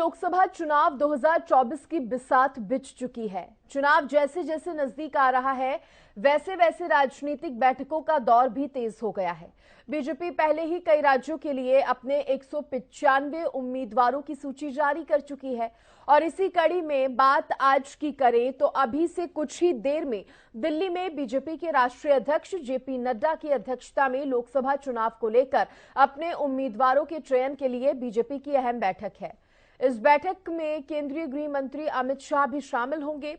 लोकसभा चुनाव 2024 की बिसात बिछ चुकी है। चुनाव जैसे जैसे नजदीक आ रहा है, वैसे वैसे राजनीतिक बैठकों का दौर भी तेज हो गया है। बीजेपी पहले ही कई राज्यों के लिए अपने 195 उम्मीदवारों की सूची जारी कर चुकी है और इसी कड़ी में बात आज की करें तो अभी से कुछ ही देर में दिल्ली में बीजेपी के राष्ट्रीय अध्यक्ष जेपी नड्डा की अध्यक्षता में लोकसभा चुनाव को लेकर अपने उम्मीदवारों के चयन के लिए बीजेपी की अहम बैठक है। इस बैठक में केंद्रीय गृह मंत्री अमित शाह भी शामिल होंगे।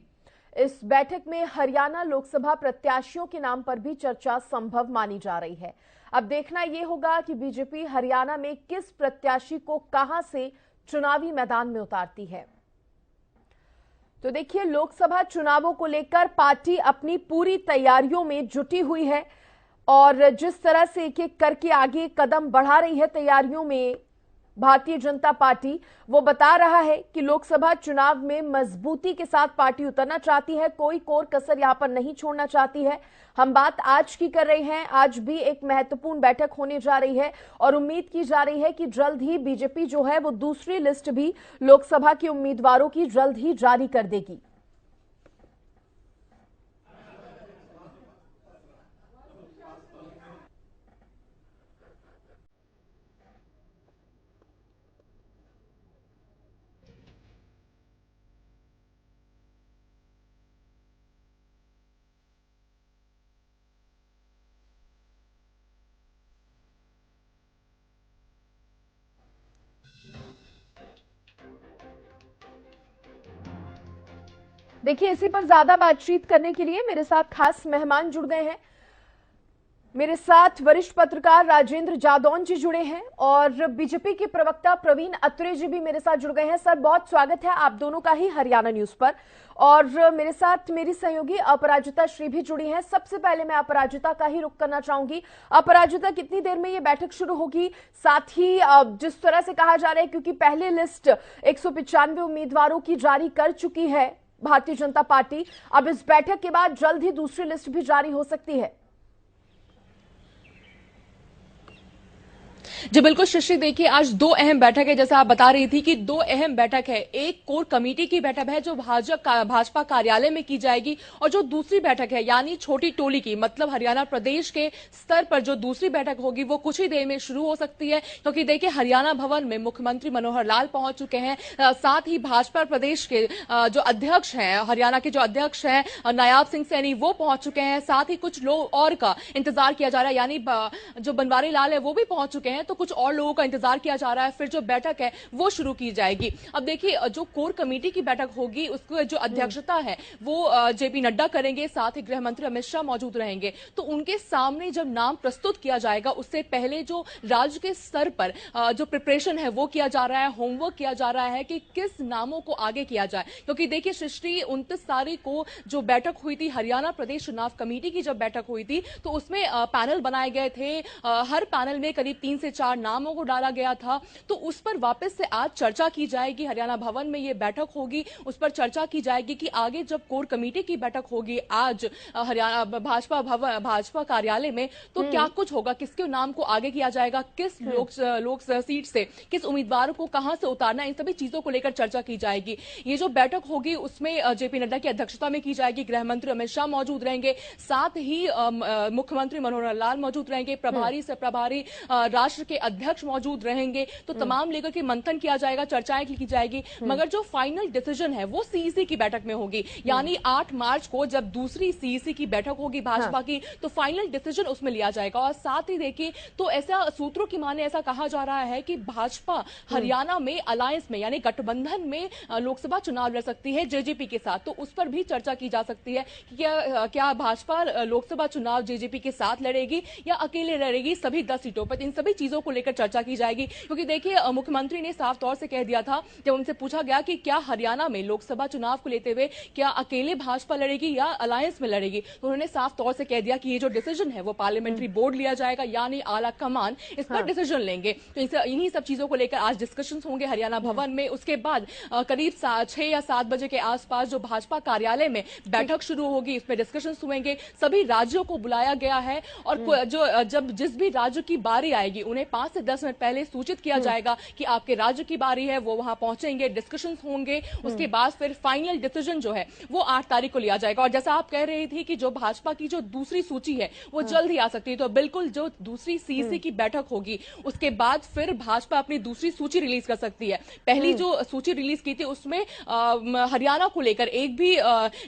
इस बैठक में हरियाणा लोकसभा प्रत्याशियों के नाम पर भी चर्चा संभव मानी जा रही है। अब देखना यह होगा कि बीजेपी हरियाणा में किस प्रत्याशी को कहां से चुनावी मैदान में उतारती है। तो देखिए, लोकसभा चुनावों को लेकर पार्टी अपनी पूरी तैयारियों में जुटी हुई है और जिस तरह से एक एक करके आगे कदम बढ़ा रही है तैयारियों में भारतीय जनता पार्टी, वो बता रहा है कि लोकसभा चुनाव में मजबूती के साथ पार्टी उतरना चाहती है, कोई कोर कसर यहां पर नहीं छोड़ना चाहती है। हम बात आज की कर रहे हैं, आज भी एक महत्वपूर्ण बैठक होने जा रही है और उम्मीद की जा रही है कि जल्द ही बीजेपी जो है वो दूसरी लिस्ट भी लोकसभा के उम्मीदवारों की जल्द ही जारी कर देगी। देखिए, इसी पर ज्यादा बातचीत करने के लिए मेरे साथ खास मेहमान जुड़ गए हैं। मेरे साथ वरिष्ठ पत्रकार राजेंद्र जादौन जी जुड़े हैं और बीजेपी के प्रवक्ता प्रवीण अत्रे जी भी मेरे साथ जुड़ गए हैं। सर, बहुत स्वागत है आप दोनों का ही हरियाणा न्यूज पर। और मेरे साथ मेरी सहयोगी अपराजिता श्री भी जुड़ी हैं। सबसे पहले मैं अपराजिता का ही रुख करना चाहूंगी। अपराजिता, कितनी देर में ये बैठक शुरू होगी? साथ ही जिस तरह से कहा जा रहा है, क्योंकि पहले लिस्ट 195 उम्मीदवारों की जारी कर चुकी है भारतीय जनता पार्टी, अब इस बैठक के बाद जल्द ही दूसरी लिस्ट भी जारी हो सकती है। जी बिल्कुल सृष्टि, देखिए आज दो अहम बैठक है, जैसे आप बता रही थी कि दो अहम बैठक है। एक कोर कमेटी की बैठक है जो भाजपा कार्यालय में की जाएगी और जो दूसरी बैठक है यानी छोटी टोली की, मतलब हरियाणा प्रदेश के स्तर पर जो दूसरी बैठक होगी वो कुछ ही देर में शुरू हो सकती है। क्योंकि देखिए, हरियाणा भवन में मुख्यमंत्री मनोहर लाल पहुंच चुके हैं, साथ ही भाजपा प्रदेश के जो अध्यक्ष हैं, हरियाणा के जो अध्यक्ष हैं नायाब सिंह सैनी, वो पहुंच चुके हैं। साथ ही कुछ लोग और का इंतजार किया जा रहा है, यानी जो बनवारी लाल है वो भी पहुंच चुके हैं, तो कुछ और लोगों का इंतजार किया जा रहा है। फिर जो बैठक है वो शुरू की जाएगी। अब देखिए, जो कोर कमेटी की बैठक होगी उसको जो अध्यक्षता है वो जेपी नड्डा करेंगे, साथ ही गृह मंत्री अमित शाह मौजूद रहेंगे। तो उनके सामने जब नाम प्रस्तुत किया जाएगा उससे पहले जो राज्य के स्तर पर जो प्रिपरेशन है वो किया जा रहा है, होमवर्क किया जा रहा है कि किस नामों को आगे किया जाए। क्योंकि देखिए सृष्टि, 29 तारीख को जो बैठक हुई थी, हरियाणा प्रदेश चुनाव कमेटी की जब बैठक हुई थी, तो उसमें पैनल बनाए गए थे। हर पैनल में करीब 3 से 4 नामों को डाला गया था। तो उस पर वापस से आज चर्चा की जाएगी। हरियाणा भवन में यह बैठक होगी, उस पर चर्चा की जाएगी कि आगे जब कोर कमेटी की बैठक होगी आज हरियाणा भाजपा कार्यालय में, तो क्या कुछ होगा, किसके नाम को आगे किया जाएगा, किस लोक सीट से किस उम्मीदवार को कहां से उतारना, इन सभी चीजों को लेकर चर्चा की जाएगी। ये जो बैठक होगी उसमें जेपी नड्डा की अध्यक्षता में की जाएगी, गृह मंत्री अमित शाह मौजूद रहेंगे, साथ ही मुख्यमंत्री मनोहर लाल मौजूद रहेंगे, प्रभारी से प्रभारी राष्ट्र के अध्यक्ष मौजूद रहेंगे। तो तमाम लेकर के मंथन किया जाएगा, चर्चाएं की जाएगी। मगर जो फाइनल डिसीजन है वो सीईसी की बैठक में होगी, यानी 8 मार्च को जब दूसरी सीईसी की बैठक होगी भाजपा की, तो फाइनल डिसीजन उसमें लिया जाएगा। और साथ ही देखिए, तो ऐसा सूत्रों की माने ऐसा कहा जा रहा है कि भाजपा हरियाणा में अलायंस में यानी गठबंधन में लोकसभा चुनाव लड़ सकती है जेजेपी के साथ। तो उस पर भी चर्चा की जा सकती है कि क्या भाजपा लोकसभा चुनाव जेजेपी के साथ लड़ेगी या अकेले लड़ेगी सभी 10 सीटों पर। इन सभी चीजों को लेकर चर्चा की जाएगी। क्योंकि देखिए, मुख्यमंत्री ने साफ तौर से कह दिया था, जब उनसे पूछा गया कि क्या हरियाणा में लोकसभा चुनाव को लेते हुए क्या अकेले भाजपा लड़ेगी या अलायंस में लड़ेगी, तो उन्होंने साफ तौर से कह दिया कि ये जो डिसीजन है वो पार्लियामेंट्री बोर्ड लिया जाएगा, यानी आला कमान इस पर डिसीजन लेंगे। तो इन्हीं सब चीजों को लेकर आज डिस्कशन होंगे हरियाणा भवन में। उसके बाद करीब 6 या 7 बजे के आसपास जो भाजपा कार्यालय में बैठक शुरू होगी, उसमें डिस्कशन हुएंगे। सभी राज्यों को बुलाया गया है और जो जब जिस भी राज्य की बारी आएगी उन्हें 5 से 10 मिनट पहले सूचित किया जाएगा कि आपके राज्य की बारी है, वो वहां पहुंचेंगे, डिस्कशंस होंगे, उसके बाद फिर फाइनल डिसीजन जो है वो 8 तारीख को लिया जाएगा। और जैसा आप कह रही थी कि जो भाजपा की जो दूसरी सूची है वो जल्द ही आ सकती है, तो बिल्कुल जो दूसरी सीसी की बैठक होगी उसके बाद फिर भाजपा अपनी दूसरी सूची रिलीज कर सकती है। पहली जो सूची रिलीज की थी उसमें हरियाणा को लेकर एक भी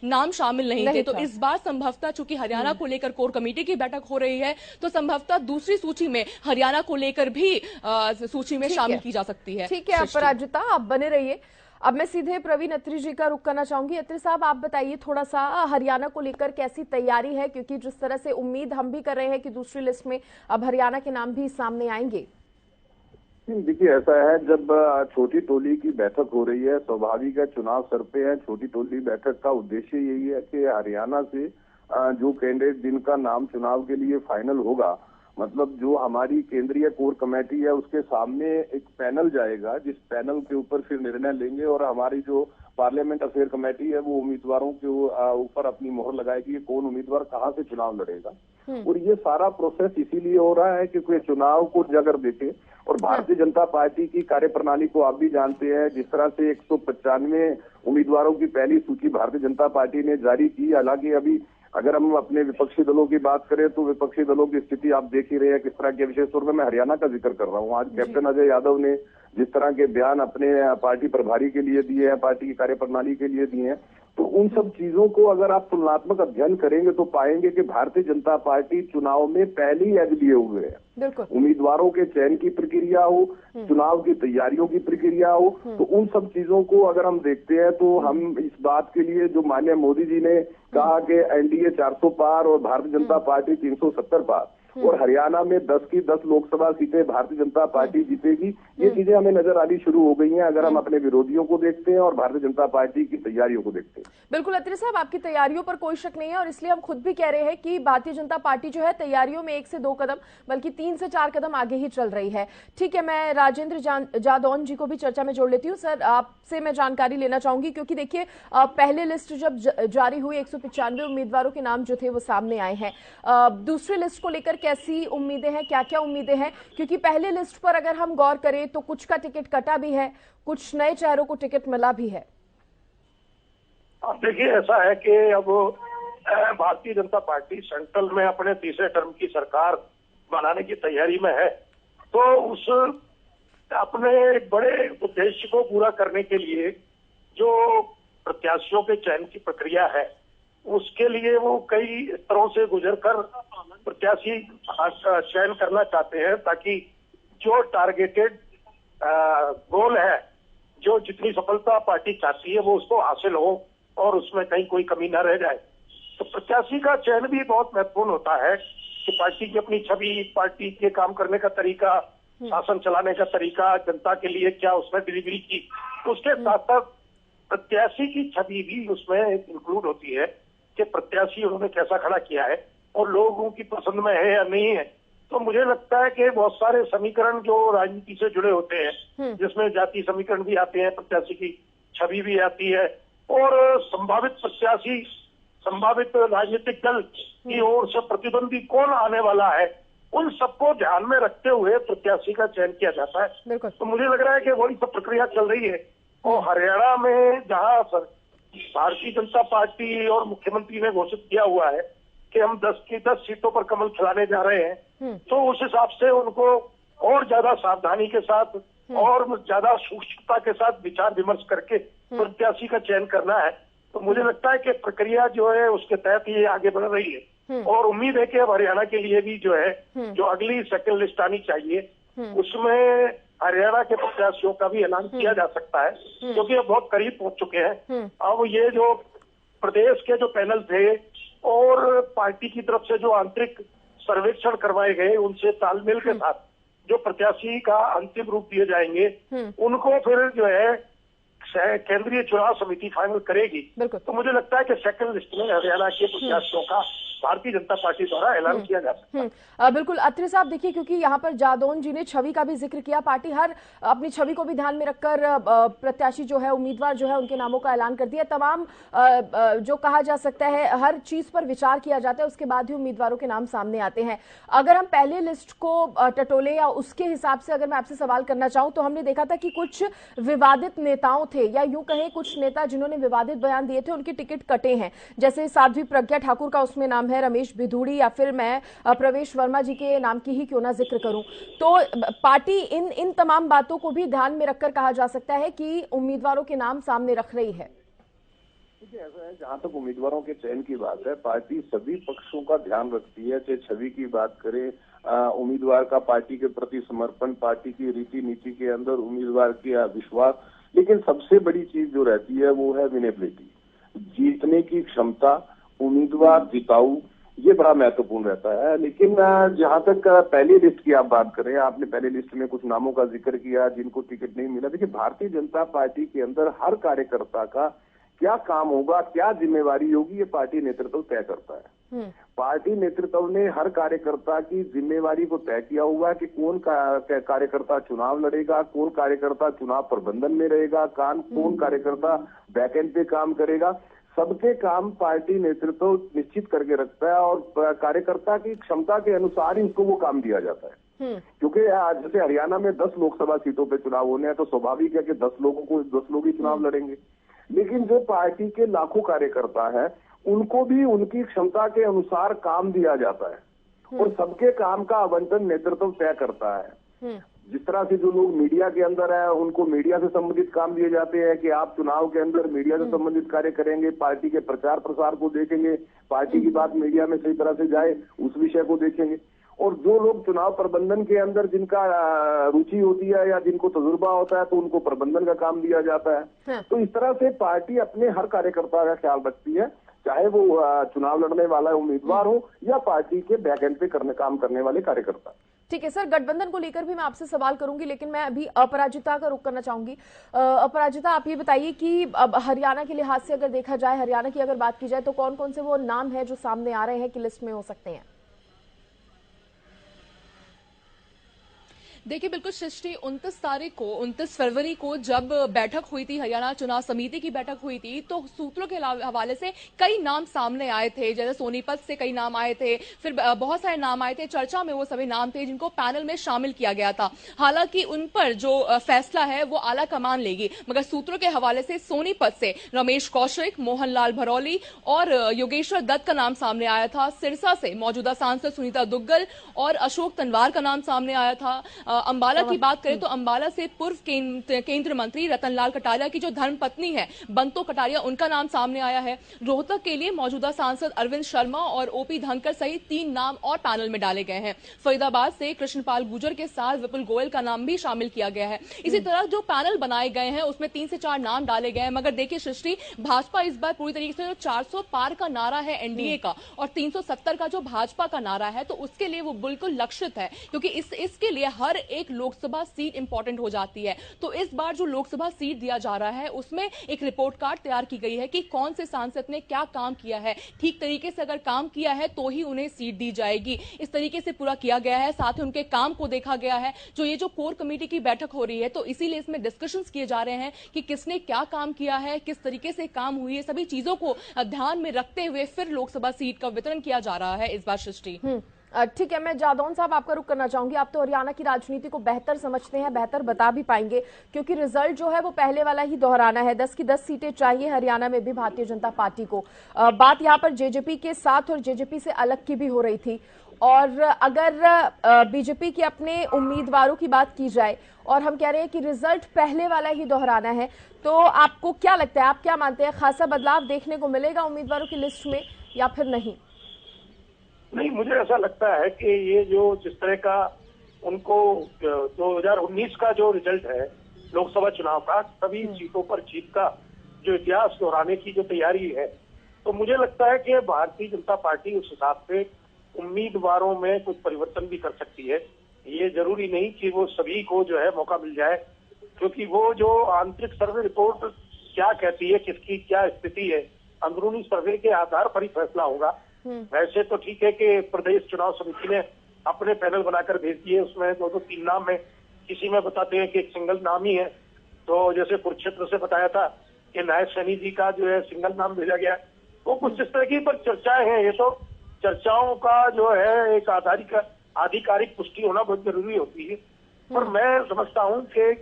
नाम शामिल नहीं थे, तो इस बार संभवतः चूंकि हरियाणा को लेकर कोर कमेटी की बैठक हो रही है तो संभवतः दूसरी सूची में हरियाणा को लेकर भी सूची में शामिल की जा सकती है। ठीक है अपराजिता, आप बने रहिए। अब मैं सीधे प्रवीण अत्री जी का रुख करना चाहूंगी। अत्री साहब, आप बताइए थोड़ा सा हरियाणा को लेकर कैसी तैयारी है, क्योंकि जिस तरह से उम्मीद हम भी कर रहे हैं कि दूसरी लिस्ट में अब हरियाणा के नाम भी सामने आएंगे। देखिए, ऐसा है, जब छोटी टोली की बैठक हो रही है, स्वाभाविक है चुनाव सर पे है। छोटी टोली बैठक का उद्देश्य यही है कि हरियाणा से जो कैंडिडेट जिनका नाम चुनाव के लिए फाइनल होगा, मतलब जो हमारी केंद्रीय कोर कमेटी है उसके सामने एक पैनल जाएगा, जिस पैनल के ऊपर फिर निर्णय लेंगे और हमारी जो पार्लियामेंट अफेयर कमेटी है वो उम्मीदवारों के ऊपर अपनी मोहर लगाएगी कि कौन उम्मीदवार कहाँ से चुनाव लड़ेगा। और ये सारा प्रोसेस इसीलिए हो रहा है क्योंकि चुनाव को अगर देखें और भारतीय जनता पार्टी की कार्यप्रणाली को आप भी जानते हैं, जिस तरह से 195 उम्मीदवारों की पहली सूची भारतीय जनता पार्टी ने जारी की। हालांकि अभी अगर हम अपने विपक्षी दलों की बात करें तो विपक्षी दलों की स्थिति आप देख ही रहे हैं किस तरह की। विशेष तौर पर मैं हरियाणा का जिक्र कर रहा हूँ। आज कैप्टन अजय यादव ने जिस तरह के बयान अपने पार्टी प्रभारी के लिए दिए हैं, पार्टी की कार्यप्रणाली के लिए दिए हैं, तो उन सब चीजों को अगर आप तुलनात्मक अध्ययन करेंगे तो पाएंगे कि भारतीय जनता पार्टी चुनाव में पहली एज लिए हुए है। उम्मीदवारों के चयन की प्रक्रिया हो, चुनाव की तैयारियों की प्रक्रिया हो, तो उन सब चीजों को अगर हम देखते हैं तो हम इस बात के लिए जो माननीय मोदी जी ने कहा कि एनडीए 400 पार और भारतीय जनता पार्टी 370 पार और हरियाणा में 10 की 10 लोकसभा सीटें भारतीय जनता पार्टी जीतेगी, ये चीजें हमें नजर आनी शुरू हो गई हैं अगर हम अपने विरोधियों को देखते हैं और भारतीय जनता पार्टी की तैयारियों को देखते हैं। बिल्कुल अत्री साहब, आपकी तैयारियों पर कोई शक नहीं है और इसलिए हम खुद भी कह रहे हैं कि भारतीय जनता पार्टी जो है तैयारियों में 1 से 2 कदम बल्कि 3 से 4 कदम आगे ही चल रही है। ठीक है, मैं राजेंद्र जादौन जी को भी चर्चा में जोड़ लेती हूँ। सर, आपसे मैं जानकारी लेना चाहूंगी क्योंकि देखिए पहले लिस्ट जब जारी हुई 195 उम्मीदवारों के नाम जो थे वो सामने आए हैं। दूसरी लिस्ट को लेकर कैसी उम्मीदें हैं, क्या क्या उम्मीदें हैं, क्योंकि पहले लिस्ट पर अगर हम गौर करें तो कुछ का टिकट कटा भी है, कुछ नए चेहरों को टिकट मिला भी है। देखिए, ऐसा है कि अब भारतीय जनता पार्टी सेंट्रल में अपने तीसरे टर्म की सरकार बनाने की तैयारी में है, तो उस अपने बड़े उद्देश्य को पूरा करने के लिए जो प्रत्याशियों के चयन की प्रक्रिया है उसके लिए वो कई स्तरों से गुजरकर प्रत्याशी चयन करना चाहते हैं ताकि जो टारगेटेड गोल है, जो जितनी सफलता पार्टी चाहती है वो उसको हासिल हो और उसमें कहीं कोई कमी न रह जाए। तो प्रत्याशी का चयन भी बहुत महत्वपूर्ण होता है कि पार्टी की अपनी छवि, पार्टी के काम करने का तरीका, शासन चलाने का तरीका, जनता के लिए क्या उसमें डिलीवरी की, उसके साथ साथ प्रत्याशी की छवि भी उसमें इंक्लूड होती है कि प्रत्याशी उन्होंने कैसा खड़ा किया है और लोगों की पसंद में है या नहीं है। तो मुझे लगता है कि बहुत सारे समीकरण जो राजनीति से जुड़े होते हैं, जिसमें जाति समीकरण भी आते हैं, प्रत्याशी की छवि भी आती है और संभावित प्रत्याशी, संभावित राजनीतिक दल की ओर से प्रतिद्वंदी कौन आने वाला है, उन सबको ध्यान में रखते हुए प्रत्याशी का चयन किया जाता है। तो मुझे लग रहा है कि वही सब प्रक्रिया चल रही है। और हरियाणा में जहां भारतीय जनता पार्टी और मुख्यमंत्री ने घोषित किया हुआ है कि हम 10 की 10 सीटों पर कमल खिलाने जा रहे हैं, तो उस हिसाब से उनको और ज्यादा सावधानी के साथ और ज्यादा सूक्ष्मता के साथ विचार विमर्श करके प्रत्याशी का चयन करना है। तो मुझे लगता है कि प्रक्रिया जो है उसके तहत ये आगे बढ़ रही है और उम्मीद है कि अब हरियाणा के लिए भी जो है जो अगली सेकंड लिस्ट आनी चाहिए उसमें हरियाणा के प्रत्याशियों का भी ऐलान किया जा सकता है, क्योंकि अब बहुत करीब पहुंच चुके हैं। अब ये जो प्रदेश के जो पैनल थे और पार्टी की तरफ से जो आंतरिक सर्वेक्षण करवाए गए उनसे तालमेल के साथ जो प्रत्याशी का अंतिम रूप दिए जाएंगे उनको फिर जो है केंद्रीय चुनाव समिति फाइनल करेगी। तो मुझे लगता है कि सेकंड लिस्ट में हरियाणा के प्रत्याशियों का भारतीय जनता पार्टी द्वारा ऐलान किया जा सकता है। बिल्कुल अत्रे साहब, देखिए क्योंकि यहाँ पर जादौन जी ने छवि का भी जिक्र किया, पार्टी हर अपनी छवि को भी ध्यान में रखकर प्रत्याशी जो है, उम्मीदवार जो है, उनके नामों का ऐलान कर दिया। तमाम जो कहा जा सकता है हर चीज पर विचार किया जाता है, उसके बाद ही उम्मीदवारों के नाम सामने आते हैं। अगर हम पहले लिस्ट को टटोले या उसके हिसाब से अगर मैं आपसे सवाल करना चाहूं तो हमने देखा था कि कुछ विवादित नेताओं थे, या यूं कहें कुछ नेता जिन्होंने विवादित बयान दिए थे, उनके टिकट कटे हैं। जैसे साध्वी प्रज्ञा ठाकुर का उसमें नाम है, रमेश भिधुड़ी, या फिर मैं प्रवेश वर्मा जी के नाम की ही क्यों ना जिक्र करूं। तो पार्टी इन तमाम बातों को भी ध्यान में रखकर कहा जा सकता है कि उम्मीदवारों के नाम सामने रख रही है। देखिए ऐसा है, जहाँ तक उम्मीदवारों के चयन की बात है, पार्टी सभी पक्षों का ध्यान रखती है। चाहे छवि की बात करें, उम्मीदवार का पार्टी के प्रति समर्पण, पार्टी की रीति नीति के अंदर उम्मीदवार की विश्वास, लेकिन सबसे बड़ी चीज जो रहती है वो है विनेबिलिटी, जीतने की क्षमता, उम्मीदवार जिताऊ, ये बड़ा महत्वपूर्ण रहता है। लेकिन जहां तक पहली लिस्ट की आप बात करें, आपने पहली लिस्ट में कुछ नामों का जिक्र किया जिनको टिकट नहीं मिला। देखिए भारतीय जनता पार्टी के अंदर हर कार्यकर्ता का क्या काम होगा, क्या जिम्मेवारी होगी, ये पार्टी नेतृत्व तय करता है। पार्टी नेतृत्व ने हर कार्यकर्ता की जिम्मेवारी को तय किया हुआ है कि कौन कार्यकर्ता चुनाव लड़ेगा, कौन कार्यकर्ता चुनाव प्रबंधन में रहेगा, कौन कार्यकर्ता बैकएंड पे काम करेगा। सबके काम पार्टी नेतृत्व निश्चित करके रखता है और कार्यकर्ता की क्षमता के अनुसार ही उसको वो काम दिया जाता है। क्योंकि जैसे हरियाणा में 10 लोकसभा सीटों पे चुनाव होने हैं, तो स्वाभाविक है कि 10 लोग ही चुनाव लड़ेंगे। लेकिन जो पार्टी के लाखों कार्यकर्ता हैं, उनको भी उनकी क्षमता के अनुसार काम दिया जाता है और सबके काम का आवंटन नेतृत्व तय करता है। जिस तरह से जो लोग मीडिया के अंदर है, उनको मीडिया से संबंधित काम दिए जाते हैं कि आप चुनाव के अंदर मीडिया से संबंधित कार्य करेंगे, पार्टी के प्रचार प्रसार को देखेंगे, पार्टी की बात मीडिया में सही तरह से जाए उस विषय को देखेंगे। और जो लोग चुनाव प्रबंधन के अंदर जिनका रुचि होती है या जिनको तजुर्बा होता है, तो उनको प्रबंधन का काम दिया जाता है। तो इस तरह से पार्टी अपने हर कार्यकर्ता का ख्याल रखती है, चाहे वो चुनाव लड़ने वाला उम्मीदवार हो या पार्टी के बैक एंड पे काम करने वाले कार्यकर्ता। ठीक है सर, गठबंधन को लेकर भी मैं आपसे सवाल करूंगी, लेकिन मैं अभी अपराजिता का रुख करना चाहूंगी। अपराजिता, आप ये बताइए कि अब हरियाणा के लिहाज से अगर देखा जाए, हरियाणा की अगर बात की जाए, तो कौन कौन से वो नाम है जो सामने आ रहे हैं कि लिस्ट में हो सकते हैं? देखिए बिल्कुल सृष्टि, 29 फरवरी को जब बैठक हुई थी, हरियाणा चुनाव समिति की बैठक हुई थी, तो सूत्रों के हवाले से कई नाम सामने आए थे। जैसे सोनीपत से कई नाम आए थे, फिर बहुत सारे नाम आए थे, चर्चा में वो सभी नाम थे जिनको पैनल में शामिल किया गया था। हालांकि उन पर जो फैसला है वो आला कमान लेगी, मगर सूत्रों के हवाले से सोनीपत से रमेश कौशिक, मोहनलाल भरौली और योगेश्वर दत्त का नाम सामने आया था। सिरसा से मौजूदा सांसद सुनीता दुग्गल और अशोक तनवार का नाम सामने आया था। अंबाला की बात करें तो अंबाला से पूर्व केंद्रीय मंत्री रतनलाल कटारिया की जो धर्मपत्नी है बंतो कटारिया, उनका नाम सामने आया है। रोहतक के लिए मौजूदा सांसद अरविंद शर्मा और ओपी धनखड़ सहित 3 नाम और पैनल में डाले गए हैं। फरीदाबाद से कृष्णपाल गुर्जर के साथ विपुल गोयल का नाम भी शामिल किया गया है। इसी तरह जो पैनल बनाए गए हैं उसमें 3 से 4 नाम डाले गए हैं। मगर देखिए सृष्टि, भाजपा इस बार पूरी तरीके से 400 पार का नारा है एनडीए का और 370 का जो भाजपा का नारा है, तो उसके लिए वो बिल्कुल लक्षित है, क्योंकि इसके लिए हर एक लोकसभा सीट इंपॉर्टेंट हो जाती है। तो इस बार जो लोकसभा सीट दिया जा रहा है उसमें एक रिपोर्ट कार्ड तैयार की गई है कि कौन से सांसद ने क्या काम किया है, ठीक तरीके से अगर काम किया है तो ही उन्हें सीट दी जाएगी। इस तरीके से पूरा किया गया है, साथ ही उनके काम को देखा गया है। जो कोर कमेटी की बैठक हो रही है, तो इसीलिए इसमें डिस्कशंस किए जा रहे हैं कि किसने क्या काम किया है, किस तरीके से काम हुई है, सभी चीजों को ध्यान में रखते हुए फिर लोकसभा सीट का वितरण किया जा रहा है इस बार सृष्टि। ठीक है, मैं जादौन साहब आपका रुख करना चाहूंगी। आप तो हरियाणा की राजनीति को बेहतर समझते हैं, बेहतर बता भी पाएंगे, क्योंकि रिजल्ट जो है वो पहले वाला ही दोहराना है। 10 की 10 सीटें चाहिए हरियाणा में भी भारतीय जनता पार्टी को। बात यहाँ पर जेजेपी के साथ और जेजेपी से अलग की भी हो रही थी। और अगर बीजेपी के अपने उम्मीदवारों की बात की जाए और हम कह रहे हैं कि रिजल्ट पहले वाला ही दोहराना है, तो आपको क्या लगता है, आप क्या मानते हैं, खासा बदलाव देखने को मिलेगा उम्मीदवारों की लिस्ट में या फिर नहीं? नहीं, मुझे ऐसा लगता है कि ये जो जिस तरह का उनको 2019 का जो रिजल्ट है लोकसभा चुनाव का, सभी सीटों पर जीत का जो इतिहास दोहराने की जो तैयारी है, तो मुझे लगता है कि भारतीय जनता पार्टी उस हिसाब से उम्मीदवारों में कुछ परिवर्तन भी कर सकती है। ये जरूरी नहीं कि वो सभी को जो है मौका मिल जाए, क्योंकि वो जो आंतरिक सर्वे रिपोर्ट क्या कहती है, किसकी क्या स्थिति है, अंदरूनी सर्वे के आधार पर ही फैसला होगा। वैसे तो ठीक है कि प्रदेश चुनाव समिति ने अपने पैनल बनाकर भेज दिए, उसमें 2-3 नाम है, किसी में बताते हैं कि एक सिंगल नाम ही है। तो जैसे कुरुक्षेत्र से बताया था कि नायक सैनी जी का जो है सिंगल नाम भेजा गया, वो कुछ इस तरह की पर चर्चाएं हैं। ये तो चर्चाओं का जो है एक आधिकारिक पुष्टि होना बहुत जरूरी होती है। पर मैं समझता हूँ कि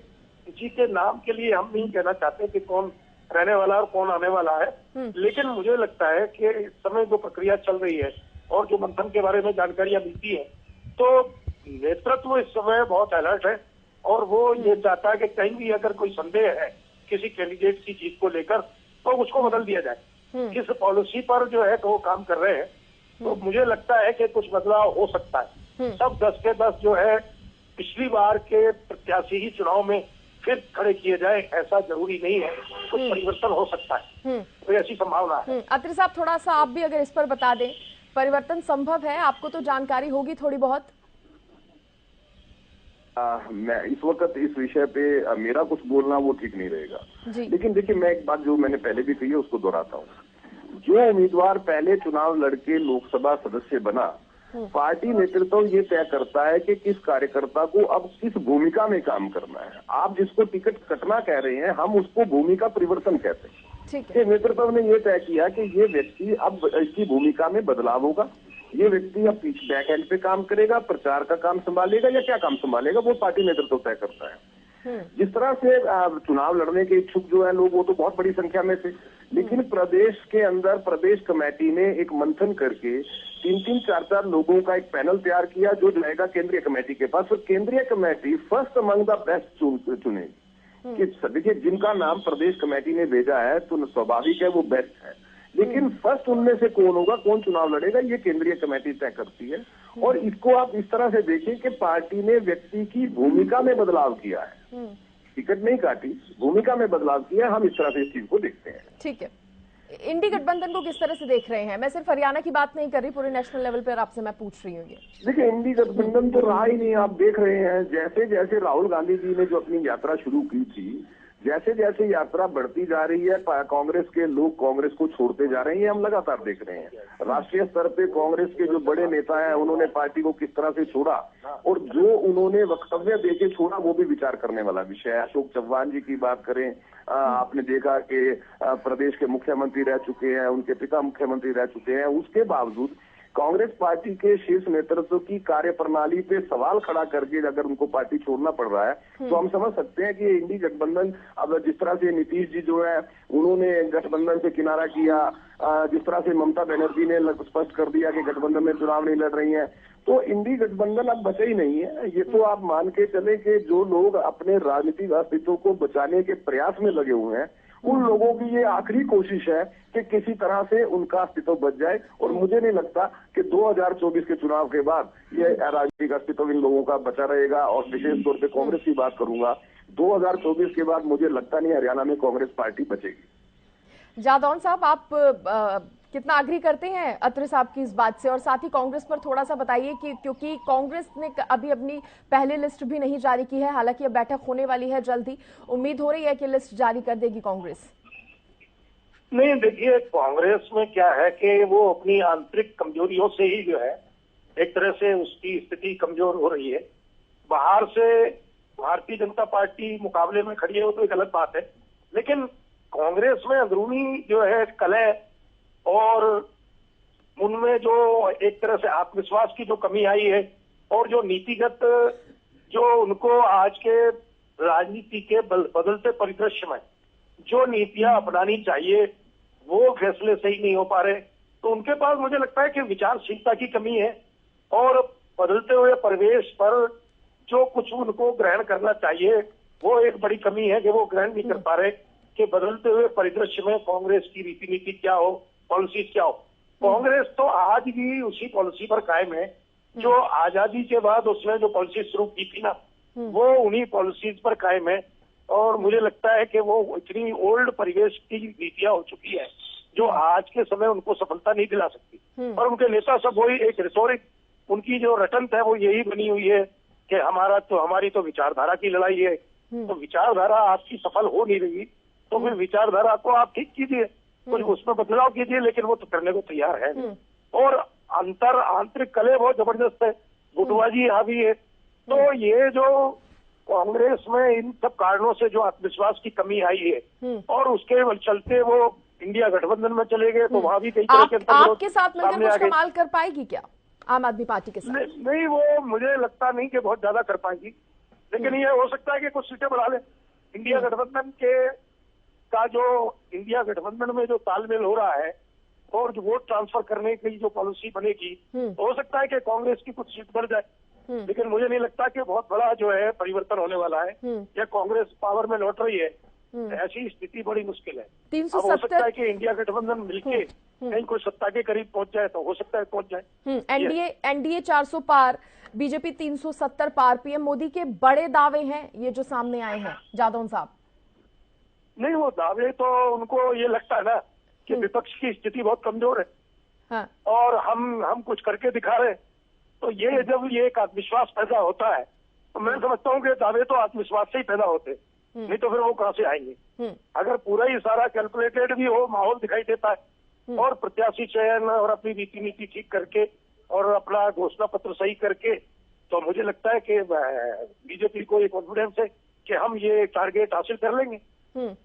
किसी के नाम के लिए हम नहीं कहना चाहते कि कौन रहने वाला है और कौन आने वाला है, लेकिन मुझे लगता है कि इस समय जो प्रक्रिया चल रही है और जो मंथन के बारे में जानकारियां मिलती है, तो नेतृत्व इस समय बहुत अलर्ट है और वो ये चाहता है कि कहीं भी अगर कोई संदेह है किसी कैंडिडेट की जीत को लेकर तो उसको बदल दिया जाए। किस पॉलिसी पर जो है तो वो काम कर रहे हैं, तो मुझे लगता है कि कुछ बदलाव हो सकता है। सब 10 के 10 जो है पिछली बार के प्रत्याशी ही चुनाव में फिर खड़े किए जाए ऐसा जरूरी नहीं है, कुछ परिवर्तन हो सकता है, तो ऐसी संभावना है। अत्री साहब, थोड़ा सा आप भी अगर इस पर बता दें, परिवर्तन संभव है? आपको तो जानकारी होगी थोड़ी बहुत। मैं इस वक्त इस विषय पे मेरा कुछ बोलना वो ठीक नहीं रहेगा, लेकिन देखिए मैं एक बात जो मैंने पहले भी कही है उसको दोहराता हूँ। जो उम्मीदवार पहले चुनाव लड़के लोकसभा सदस्य बना, पार्टी नेतृत्व ये तय करता है कि किस कार्यकर्ता को अब किस भूमिका में काम करना है। आप जिसको टिकट कटना कह रहे हैं, हम उसको भूमिका परिवर्तन कहते हैं। नेतृत्व ने ये तय किया कि ये व्यक्ति अब इसकी भूमिका में बदलाव होगा, ये व्यक्ति अब पीछे बैक एंड पे काम करेगा, प्रचार का काम संभालेगा या क्या काम संभालेगा, वो पार्टी नेतृत्व तय करता है। जिस तरह से चुनाव लड़ने के इच्छुक जो है लोग, वो तो बहुत बड़ी संख्या में थे, लेकिन प्रदेश के अंदर प्रदेश कमेटी ने एक मंथन करके 3-3, 4-4 लोगों का एक पैनल तैयार किया जो जाएगा केंद्रीय कमेटी के पास, और केंद्रीय committee first among the best चुनेगी। कि देखिए जिनका नाम प्रदेश कमेटी ने भेजा है तो स्वाभाविक है वो बेस्ट है, लेकिन फर्स्ट उनमें से कौन होगा, कौन चुनाव लड़ेगा, ये केंद्रीय कमेटी तय करती है। और इसको आप इस तरह से देखें कि पार्टी ने व्यक्ति की भूमिका में बदलाव किया है, टिकट नहीं काटी, भूमिका में बदलाव किया। हम इस तरह से इस चीज को देखते हैं। ठीक है, इंडी गठबंधन को किस तरह से देख रहे हैं? मैं सिर्फ हरियाणा की बात नहीं कर रही, पूरे नेशनल लेवल पर आपसे मैं पूछ रही हूँ। देखिए इंडी गठबंधन तो रहा ही नहीं, आप देख रहे हैं। जैसे जैसे राहुल गांधी जी ने जो अपनी यात्रा शुरू की थी, जैसे जैसे यात्रा बढ़ती जा रही है, कांग्रेस के लोग कांग्रेस को छोड़ते जा रहे हैं, ये हम लगातार देख रहे हैं। राष्ट्रीय स्तर पे कांग्रेस के जो बड़े नेता हैं उन्होंने पार्टी को किस तरह से छोड़ा, और जो उन्होंने वक्तव्य देके छोड़ा वो भी विचार करने वाला विषय है। अशोक चव्हाण जी की बात करें, आपने देखा कि प्रदेश के मुख्यमंत्री रह चुके हैं, उनके पिता मुख्यमंत्री रह चुके हैं, उसके बावजूद कांग्रेस पार्टी के शीर्ष नेतृत्व की कार्यप्रणाली पे सवाल खड़ा करके अगर उनको पार्टी छोड़ना पड़ रहा है, तो हम समझ सकते हैं कि इंडी गठबंधन, अब जिस तरह से नीतीश जी जो है उन्होंने गठबंधन से किनारा किया, जिस तरह से ममता बनर्जी ने स्पष्ट कर दिया कि गठबंधन में चुनाव नहीं लड़ रही है, तो इंडी गठबंधन अब बचा ही नहीं है। ये तो आप मान के चले कि जो लोग अपने राजनीतिक अस्तित्व को बचाने के प्रयास में लगे हुए हैं, उन लोगों की ये आखिरी कोशिश है कि किसी तरह से उनका अस्तित्व बच जाए। और मुझे नहीं लगता कि 2024 के चुनाव के बाद ये राजनीतिक अस्तित्व इन लोगों का बचा रहेगा। और विशेष तौर पे कांग्रेस की बात करूंगा, 2024 के बाद मुझे लगता नहीं हरियाणा में कांग्रेस पार्टी बचेगी। जादौन साहब, आप कितना अग्री करते हैं अत्री साहब की इस बात से? और साथ ही कांग्रेस पर थोड़ा सा बताइए कि क्योंकि कांग्रेस ने अभी अपनी पहली लिस्ट भी नहीं जारी की है, हालांकि अब बैठक होने वाली है जल्दी, उम्मीद हो रही है कि लिस्ट जारी कर देगी कांग्रेस। नहीं, देखिए कांग्रेस में क्या है कि वो अपनी आंतरिक कमजोरियों से ही जो है एक तरह से उसकी स्थिति कमजोर हो रही है। बाहर से भारतीय जनता पार्टी मुकाबले में खड़ी है वो तो एक अलग बात है, लेकिन कांग्रेस में अंदरूनी जो है कलह और उनमें जो एक तरह से आत्मविश्वास की जो कमी आई है, और जो नीतिगत जो उनको आज के राजनीति के बदलते परिदृश्य में जो नीतियां अपनानी चाहिए वो फैसले सही नहीं हो पा रहे, तो उनके पास मुझे लगता है कि विचारशीलता की कमी है। और बदलते हुए परिवेश पर जो कुछ उनको ग्रहण करना चाहिए वो एक बड़ी कमी है कि वो ग्रहण नहीं कर पा रहे कि बदलते हुए परिदृश्य में कांग्रेस की रीति नीति क्या हो, पॉलिसीज क्या हो। कांग्रेस तो आज भी उसी पॉलिसी पर कायम है जो आजादी के बाद उसने जो पॉलिसी शुरू की थी ना, वो उन्हीं पॉलिसीज पर कायम है। और मुझे लगता है कि वो इतनी ओल्ड परिवेश की नीतियां हो चुकी है जो आज के समय उनको सफलता नहीं दिला सकती। और उनके नेता सब वही एक रिटोरिक, उनकी जो रटंत है वो यही बनी हुई है कि हमारी तो विचारधारा की लड़ाई है। तो विचारधारा आपकी सफल हो नहीं रही, तो फिर विचारधारा को आप ठीक कीजिए, कुछ उसमें बदलाव कीजिए, लेकिन वो तो करने को तैयार है नहीं। और आंतरिक कलह बहुत जबरदस्त है, गुटबाजी हावी है। तो ये जो कांग्रेस में इन सब कारणों से जो आत्मविश्वास की कमी आई है और उसके चलते वो इंडिया गठबंधन में चले गए, तो वहां भी कई तरह के आपके साथ मिलकर कुछ कमाल कर पाएगी क्या आम आदमी पार्टी के साथ? नहीं, वो मुझे लगता नहीं कि बहुत ज्यादा कर पाएगी, लेकिन ये हो सकता है कि कुछ सीटें बढ़ा ले। इंडिया गठबंधन इंडिया गठबंधन में जो तालमेल हो रहा है और जो वोट ट्रांसफर करने की जो पॉलिसी बनेगी, हो सकता है कि कांग्रेस की कुछ सीट बढ़ जाए, लेकिन मुझे नहीं लगता कि बहुत बड़ा जो है परिवर्तन होने वाला है या कांग्रेस पावर में लौट रही है। ऐसी स्थिति बड़ी मुश्किल है। 370 हो सकता है कि इंडिया गठबंधन मिलके कहीं कोई सत्ता के करीब पहुंच जाए, तो हो सकता है पहुंच जाए। एनडीए 400 पार, बीजेपी 370 पार, पीएम मोदी के बड़े दावे हैं ये जो सामने आए हैं जादौन साहब। नहीं, वो दावे तो उनको ये लगता है ना कि विपक्ष की स्थिति बहुत कमजोर है। हाँ। और हम कुछ करके दिखा रहे हैं, तो ये जब ये एक आत्मविश्वास पैदा होता है, तो मैं समझता हूँ कि दावे तो आत्मविश्वास से ही पैदा होते, नहीं तो फिर वो कहां से आएंगे। अगर पूरा ही सारा कैलकुलेटेड भी हो, माहौल दिखाई देता है और प्रत्याशी चयन और अपनी रीति नीति ठीक करके और अपना घोषणा पत्र सही करके, तो मुझे लगता है कि बीजेपी को ये कॉन्फिडेंस है कि हम ये टारगेट हासिल कर लेंगे।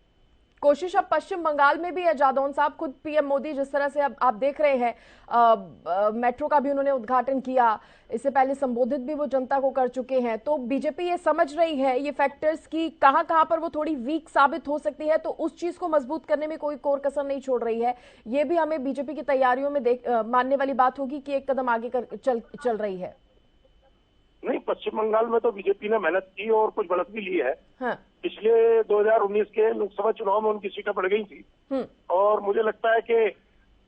कोशिश अब पश्चिम बंगाल में भी है जादौन साहब। खुद पीएम मोदी जिस तरह से अब आप देख रहे हैं मेट्रो का भी उन्होंने उद्घाटन किया, इससे पहले संबोधित भी वो जनता को कर चुके हैं। तो बीजेपी ये समझ रही है ये फैक्टर्स की कहां पर वो थोड़ी वीक साबित हो सकती है, तो उस चीज को मजबूत करने में कोई कोर कसर नहीं छोड़ रही है। ये भी हमें बीजेपी की तैयारियों में मानने वाली बात होगी कि एक कदम आगे चल रही है। नहीं, पश्चिम बंगाल में तो बीजेपी ने मेहनत की और कुछ बढ़त भी ली है। हाँ। पिछले 2019 के लोकसभा चुनाव में उनकी सीटें बढ़ गई थी और मुझे लगता है कि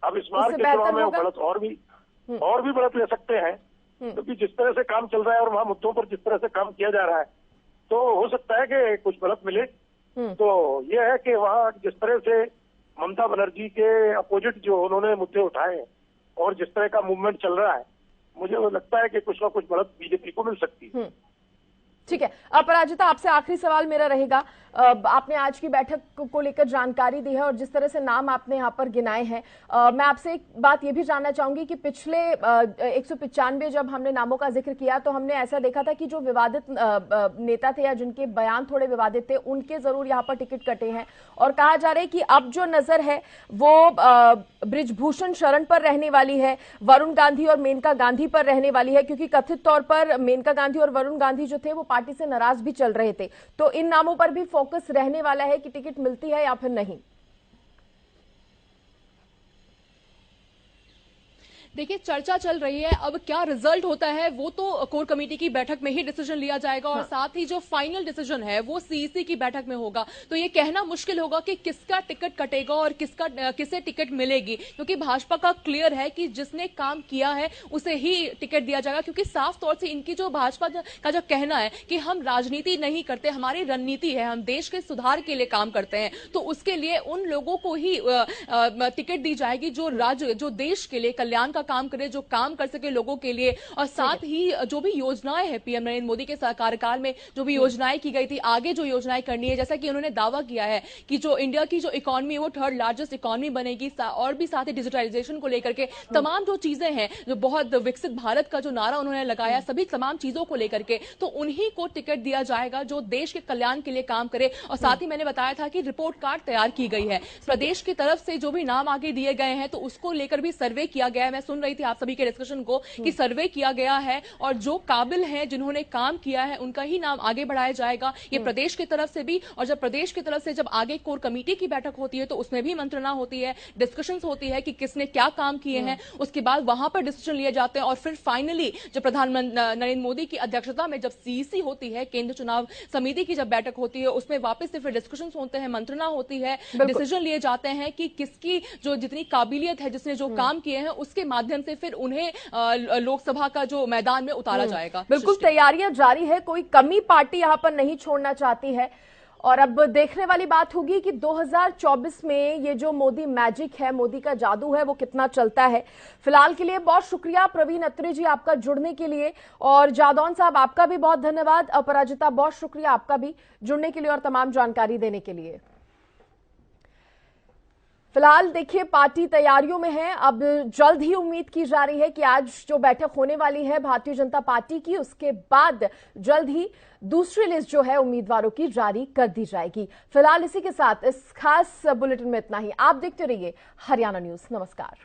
अब इस बार के चुनाव में वो बढ़त और भी बढ़त ले सकते हैं, क्योंकि जिस तरह से काम चल रहा है और वहाँ मुद्दों पर जिस तरह से काम किया जा रहा है, तो हो सकता है कि कुछ बढ़त मिले। तो ये है कि वहाँ जिस तरह से ममता बनर्जी के अपोजिट जो उन्होंने मुद्दे उठाए हैं और जिस तरह का मूवमेंट चल रहा है, मुझे लगता है कि कुछ ना कुछ बढ़त बीजेपी को मिल सकती है। ठीक है, अपराजिता आपसे आखिरी सवाल मेरा रहेगा। आपने आज की बैठक को लेकर जानकारी दी है और जिस तरह से नाम आपने यहाँ पर गिनाए हैं, मैं आपसे एक बात ये भी जानना चाहूंगी कि पिछले 195 जब हमने नामों का जिक्र किया तो हमने ऐसा देखा था कि जो विवादित नेता थे या जिनके बयान थोड़े विवादित थे उनके जरूर यहाँ पर टिकट कटे हैं और कहा जा रहा है कि अब जो नजर है वो बृजभूषण शरण पर रहने वाली है, वरुण गांधी और मेनका गांधी पर रहने वाली है, क्योंकि कथित तौर पर मेनका गांधी और वरुण गांधी जो थे वो पार्टी से नाराज भी चल रहे थे। तो इन नामों पर भी फोकस रहने वाला है कि टिकट मिलती है या फिर नहीं? देखिए, चर्चा चल रही है, अब क्या रिजल्ट होता है वो तो कोर कमेटी की बैठक में ही डिसीजन लिया जाएगा और साथ ही जो फाइनल डिसीजन है वो सीईसी की बैठक में होगा। तो ये कहना मुश्किल होगा कि किसका टिकट कटेगा और किसे टिकट मिलेगी, क्योंकि भाजपा का क्लियर है कि जिसने काम किया है उसे ही टिकट दिया जाएगा, क्योंकि साफ तौर से इनकी जो भाजपा का जो कहना है कि हम राजनीति नहीं करते, हमारी रणनीति है, हम देश के सुधार के लिए काम करते हैं, तो उसके लिए उन लोगों को ही टिकट दी जाएगी जो देश के लिए कल्याण का काम करे, जो काम कर सके लोगों के लिए। और साथ ही जो भी योजनाएं हैं पीएम नरेंद्र मोदी के कार्यकाल में जो भी योजनाएं की गई थी, आगे जो योजनाएं करनी है, जैसा कि उन्होंने दावा किया है कि जो इंडिया की जो इकोनॉमी है वो 3rd लार्जेस्ट इकोनॉमी बनेगी, और भी साथ ही डिजिटलाइजेशन को लेकर के तमाम जो चीजें हैं, जो बहुत विकसित भारत का जो नारा उन्होंने लगाया, सभी तमाम चीजों को लेकर के, तो उन्हीं को टिकट दिया जाएगा जो देश के कल्याण के लिए काम करे। और साथ ही मैंने बताया था कि रिपोर्ट कार्ड तैयार की गई है प्रदेश की तरफ से, जो भी नाम आगे दिए गए हैं तो उसको लेकर भी सर्वे किया गया है। मैं सुन रही थी आप सभी के डिस्कशन को कि सर्वे किया गया है और जो काबिल हैं, जिन्होंने काम किया है, उनका ही नाम आगे बढ़ाया जाएगा। ये प्रदेश की तरफ से भी, और जब प्रदेश की तरफ से जब आगे कोर कमेटी की बैठक होती है तो उसमें भी मंत्रणा होती है, डिस्कशंस होती है कि किसने क्या काम किए हैं, उसके बाद वहां पर डिसीजन लिए जाते हैं और फिर फाइनली जब प्रधानमंत्री नरेंद्र मोदी की अध्यक्षता में जब सीईसी होती है, केंद्र चुनाव समिति की जब बैठक होती है, उसमें वापस से फिर डिस्कशन होते हैं, मंत्रणा होती है, डिसीजन लिए जाते हैं कि किसकी जो जितनी काबिलियत है, जिसने जो काम किए हैं, उसके माध्यम से फिर उन्हें लोकसभा का जो मैदान में उतारा जाएगा। बिल्कुल तैयारियां जारी है, कोई कमी पार्टी यहां पर नहीं छोड़ना चाहती है। और अब देखने वाली बात होगी कि 2024 में ये जो मोदी मैजिक है, मोदी का जादू है, वो कितना चलता है। फिलहाल के लिए बहुत शुक्रिया प्रवीण अत्रे जी आपका जुड़ने के लिए, और जादौन साहब आपका भी बहुत धन्यवाद। अपराजिता बहुत शुक्रिया आपका भी जुड़ने के लिए और तमाम जानकारी देने के लिए। फिलहाल देखिए पार्टी तैयारियों में है। अब जल्द ही उम्मीद की जा रही है कि आज जो बैठक होने वाली है भारतीय जनता पार्टी की, उसके बाद जल्द ही दूसरी लिस्ट जो है उम्मीदवारों की जारी कर दी जाएगी। फिलहाल इसी के साथ इस खास बुलेटिन में इतना ही। आप देखते रहिए हरियाणा न्यूज। नमस्कार।